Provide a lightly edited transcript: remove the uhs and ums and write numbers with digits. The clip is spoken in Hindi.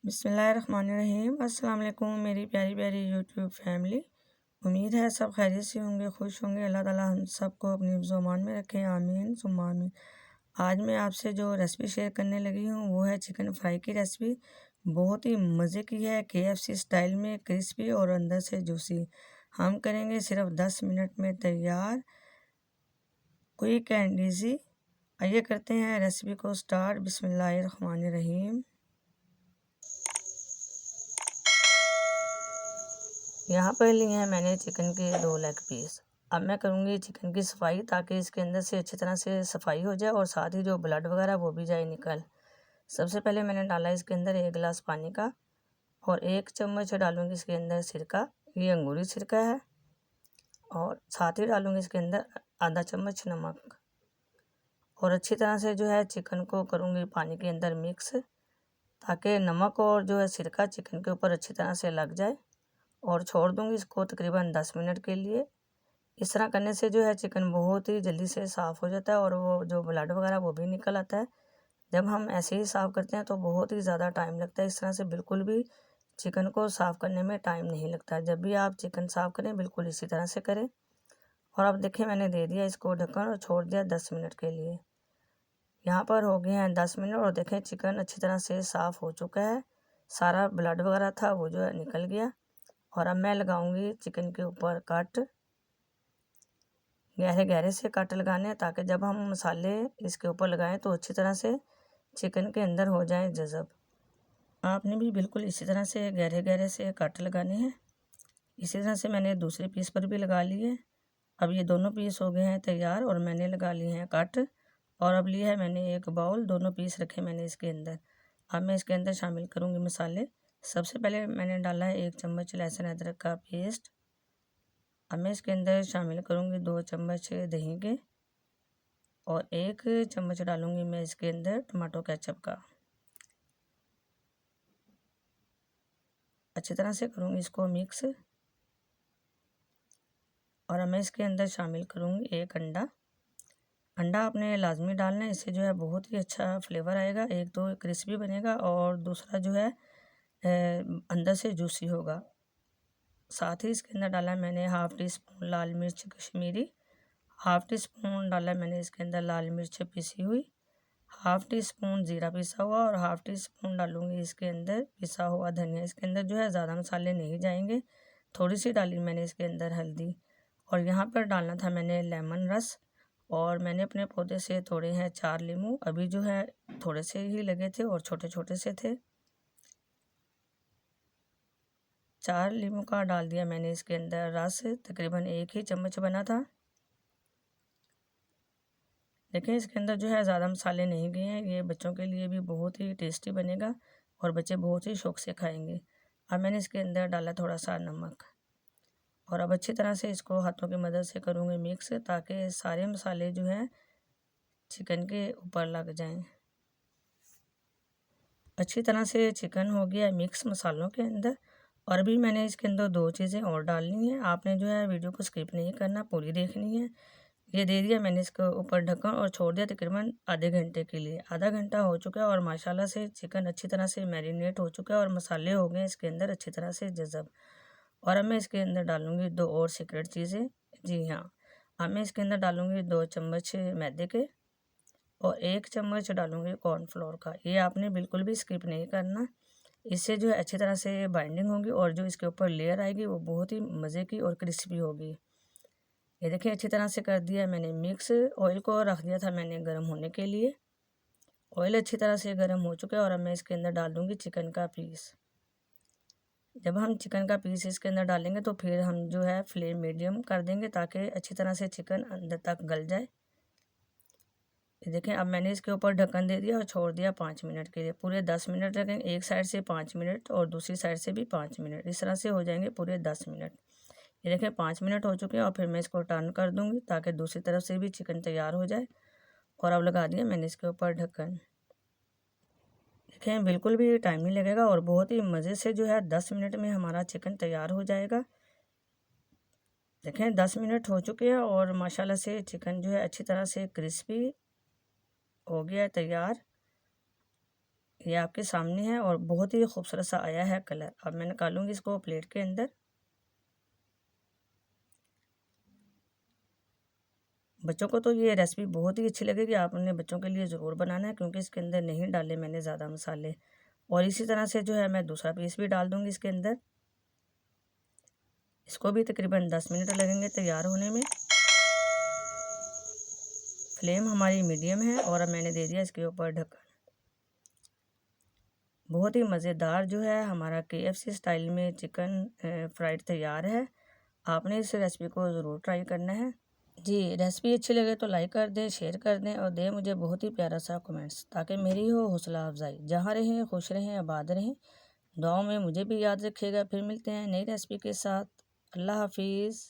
बिस्मिल्लाहिर्रहमानिर्रहीम। अस्सलाम वालेकुम मेरी प्यारी प्यारी यूट्यूब फैमिली। उम्मीद है सब खैरियत से होंगे, खुश होंगे। अल्लाह ताला हम सबको अपनी ज़ुबान में रखे, आमीन सुम्मा आमीन। आज मैं आपसे जो रेसिपी शेयर करने लगी हूँ वो है चिकन फ्राई की रेसिपी। बहुत ही मज़े की है, KFC स्टाइल में, क्रिस्पी और अंदर से जूसी। हम करेंगे सिर्फ 10 मिनट में तैयार, क्विक एंड ईजी। आइए करते हैं रेसिपी को स्टार्ट। बिस्मिल्लाहिर्रहमानिर्रहीम। यहाँ पर लिए हैं मैंने चिकन के 2 लेग पीस। अब मैं करूँगी चिकन की सफाई ताकि इसके अंदर से अच्छी तरह से सफाई हो जाए और साथ ही जो ब्लड वगैरह वो भी जाए निकल। सबसे पहले मैंने डाला इसके अंदर 1 गिलास पानी का और 1 चम्मच डालूँगी इसके अंदर सिरका, ये अंगूरी सिरका है। और साथ ही डालूँगी इसके अंदर आधा चम्मच नमक और अच्छी तरह से जो है चिकन को करूँगी पानी के अंदर मिक्स, ताकि नमक और जो है सिरका चिकन के ऊपर अच्छी तरह से लग जाए। और छोड़ दूँगी इसको तकरीबन 10 मिनट के लिए। इस तरह करने से जो है चिकन बहुत ही जल्दी से साफ़ हो जाता है और वो जो ब्लड वगैरह वो भी निकल आता है। जब हम ऐसे ही साफ़ करते हैं तो बहुत ही ज़्यादा टाइम लगता है। इस तरह से बिल्कुल भी चिकन को साफ़ करने में टाइम नहीं लगता। जब भी आप चिकन साफ़ करें बिल्कुल इसी तरह से करें। और अब देखिए मैंने दे दिया इसको ढक्कन और छोड़ दिया 10 मिनट के लिए। यहाँ पर हो गए हैं 10 मिनट और देखें चिकन अच्छी तरह से साफ़ हो चुका है। सारा ब्लड वगैरह था वो जो है निकल गया। और अब मैं लगाऊंगी चिकन के ऊपर कट, गहरे गहरे से कट लगाने हैं ताकि जब हम मसाले इसके ऊपर लगाएं तो अच्छी तरह से चिकन के अंदर हो जाए जज़ब। आपने भी बिल्कुल इसी तरह से गहरे गहरे से कट लगाने हैं। इसी तरह से मैंने दूसरे पीस पर भी लगा लिए। अब ये दोनों पीस हो गए हैं तैयार और मैंने लगा लिए हैं कट। और अब लिया है मैंने एक बाउल, दोनों पीस रखे मैंने इसके अंदर। अब मैं इसके अंदर शामिल करूँगी मसाले। सबसे पहले मैंने डाला है 1 चम्मच लहसुन अदरक का पेस्ट। अब मैं इसके अंदर शामिल करूँगी 2 चम्मच दही के और 1 चम्मच डालूँगी मैं इसके अंदर टमाटो केचप का। अच्छी तरह से करूँगी इसको मिक्स। और अब मैं इसके अंदर शामिल करूँगी 1 अंडा। अंडा आपने लाजमी डालना है, इससे जो है बहुत ही अच्छा फ्लेवर आएगा। एक तो क्रिस्पी बनेगा और दूसरा जो है अंदर से जूसी होगा। साथ ही इसके अंदर डाला मैंने हाफ़ टी स्पून लाल मिर्च कश्मीरी, हाफ़ टी स्पून डाला मैंने इसके अंदर लाल मिर्च पिसी हुई, हाफ़ टी स्पून ज़ीरा पिसा हुआ और हाफ़ टी स्पून डालूँगी इसके अंदर पिसा हुआ धनिया। इसके अंदर जो है ज़्यादा मसाले नहीं जाएंगे। थोड़ी सी डाली मैंने इसके अंदर हल्दी। और यहाँ पर डालना था मैंने लेमन रस। और मैंने अपने पौधे से तोड़े हैं 4 नींबू। अभी जो है थोड़े से ही लगे थे और छोटे छोटे से थे। 4 नींबू का डाल दिया मैंने इसके अंदर रस, तकरीबन 1 ही चम्मच बना था। देखिए इसके अंदर जो है ज़्यादा मसाले नहीं गए हैं। ये बच्चों के लिए भी बहुत ही टेस्टी बनेगा और बच्चे बहुत ही शौक से खाएंगे। अब मैंने इसके अंदर डाला थोड़ा सा नमक और अब अच्छी तरह से इसको हाथों की मदद से करूँगी मिक्स, ताकि सारे मसाले जो हैं चिकन के ऊपर लग जाएं। अच्छी तरह से चिकन हो गया मिक्स मसालों के अंदर। और अभी मैंने इसके अंदर 2 चीज़ें और डालनी है। आपने जो है वीडियो को स्किप नहीं करना, पूरी देखनी है। ये दे दिया मैंने इसके ऊपर ढक्कन और छोड़ दिया तकरीबन आधे घंटे के लिए। आधा घंटा हो चुका है और माशाल्लाह से चिकन अच्छी तरह से मैरिनेट हो चुका है और मसाले हो गए इसके अंदर अच्छी तरह से जज़ब। और अब मैं इसके अंदर डालूँगी 2 और सीक्रेट चीज़ें। जी हाँ, अब मैं इसके अंदर डालूँगी 2 चम्मच मैदे के और 1 चम्मच डालूँगी कॉर्नफ्लोर का। ये आपने बिल्कुल भी स्किप नहीं करना। इससे जो है अच्छी तरह से बाइंडिंग होगी और जो इसके ऊपर लेयर आएगी वो बहुत ही मज़े की और क्रिस्पी होगी। ये देखिए अच्छी तरह से कर दिया मैंने मिक्स। ऑयल को रख दिया था मैंने गर्म होने के लिए। ऑयल अच्छी तरह से गर्म हो चुका है और अब मैं इसके अंदर डाल दूँगी चिकन का पीस। जब हम चिकन का पीस इसके अंदर डालेंगे तो फिर हम जो है फ्लेम मीडियम कर देंगे ताकि अच्छी तरह से चिकन अंदर तक गल जाए। ये देखें अब मैंने इसके ऊपर ढक्कन दे दिया और छोड़ दिया 5 मिनट के लिए। पूरे 10 मिनट रखें, एक साइड से 5 मिनट और दूसरी साइड से भी 5 मिनट। इस तरह से हो जाएंगे पूरे 10 मिनट। ये देखें 5 मिनट हो चुके हैं और फिर मैं इसको टर्न कर दूंगी ताकि दूसरी तरफ से भी चिकन तैयार हो जाए। और अब लगा दिया मैंने इसके ऊपर ढक्कन। देखें बिल्कुल भी टाइम नहीं लगेगा और बहुत ही मज़े से जो है 10 मिनट में हमारा चिकन तैयार हो जाएगा। देखें 10 मिनट हो चुके हैं और माशाल्लाह से चिकन जो है अच्छी तरह से क्रिस्पी हो गया है तैयार। ये आपके सामने है और बहुत ही खूबसूरत सा आया है कलर। अब मैं निकालूंगी इसको प्लेट के अंदर। बच्चों को तो ये रेसिपी बहुत ही अच्छी लगेगी, आप अपने बच्चों के लिए ज़रूर बनाना है, क्योंकि इसके अंदर नहीं डाले मैंने ज़्यादा मसाले। और इसी तरह से जो है मैं दूसरा पीस भी डाल दूँगी इसके अंदर। इसको भी तकरीबन 10 मिनट लगेंगे तैयार होने में। फ्लेम हमारी मीडियम है और अब मैंने दे दिया इसके ऊपर ढक्कन। बहुत ही मज़ेदार जो है हमारा KFC स्टाइल में चिकन फ्राइड तैयार है। आपने इस रेसिपी को ज़रूर ट्राई करना है। जी, रेसिपी अच्छी लगे तो लाइक कर दें, शेयर कर दें और दें मुझे बहुत ही प्यारा सा कमेंट्स, ताकि मेरी हो हौसला अफजाई। जहाँ रहें खुश रहें, आबाद रहें। दुआओं में मुझे भी याद रखिएगा। फिर मिलते हैं नई रेसिपी के साथ। अल्लाह हाफिज़।